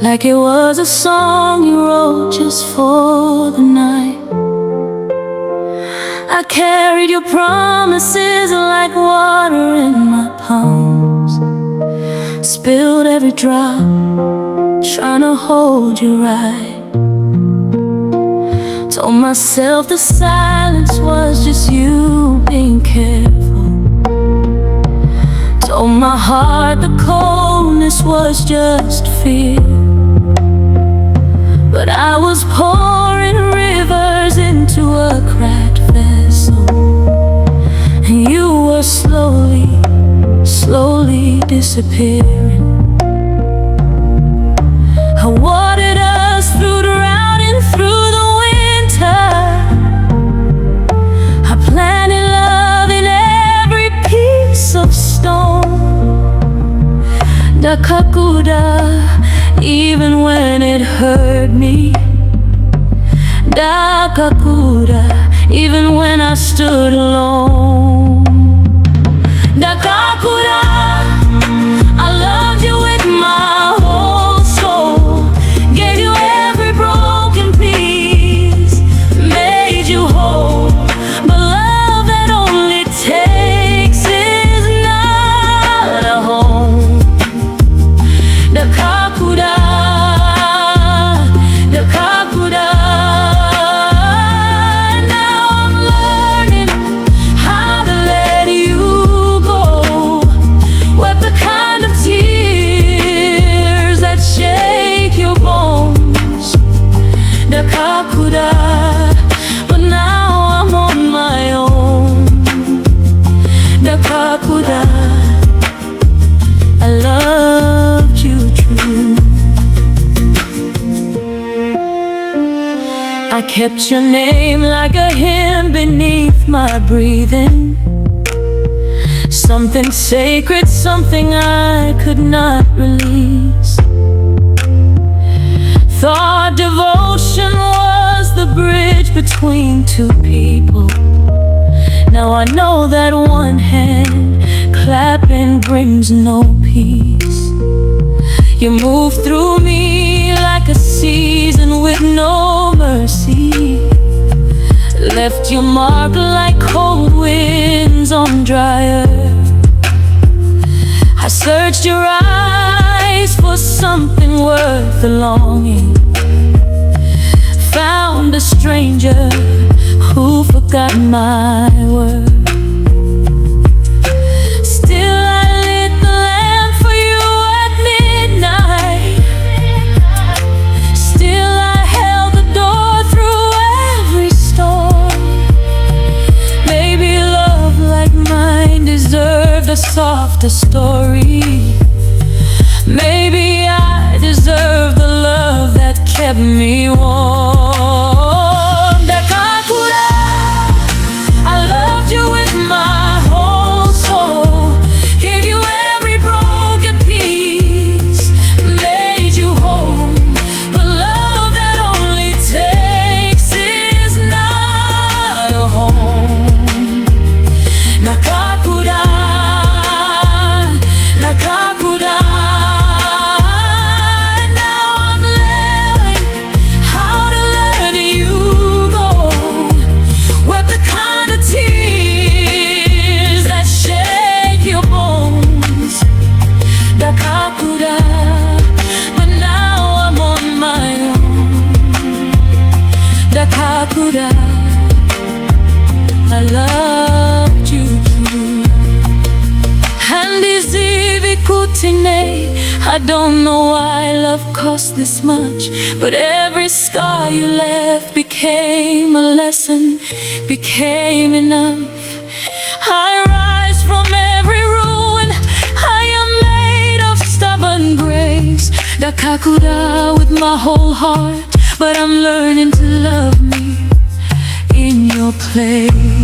like it was a song you wrote just for the night. I carried your promises like water in my palms, spilled every drop, trying to hold you right. Told myself the silence was just you being careful. Told my heart the coldness was just fear. But I was pouring rivers into a cracked vessel, and you were slowly, slowly disappearing. I wanted us through the drought and through the winter. I planted love in every piece of stone. Ndakakuda, even when it hurt me. Ndakakuda, even when I stood alone. Ndakakuda, I loved you with my whole soul. Gave you every broken piece, made you whole. But love that only takes is not a home. Ndakakuda, Ndakakuda. Now I'm learning how to let you go. Wept the kind of tears that shake your bones. Ndakakuda, but now I'm on my own. Ndakakuda, I loved you true. I kept your name like a hymn beneath my breathing. Something sacred, something I could not release. Thought devotion was the bridge between two people. Now I know that one hand clapping brings no peace. You move through me like a season with no mercy. Left your mark like cold winds on dry earth. I searched your eyes for something worth the longing. Found a stranger who forgot my word. Still I lit the lamp for you at midnight. Still I held the door through every storm. Maybe love like mine deserved a softer story. Maybe I deserve the love that kept me warm. Ndakakuda, I loved you with my whole soul. Gave you every broken piece, made you whole. But love that only takes is not a home. Ndakakuda, Ndakakuda. Now I'm learning how to let you go. Wept the kind of tears that shake your bones. Ndakakuda, but now I'm on my own. Ndakakuda, I loved you true. I don't know why love cost this much, but every scar you left became a lesson, became enough. I rise from every ruin, I am made of stubborn grace. Ndakakuda with my whole heart, but I'm learning to love me in your place.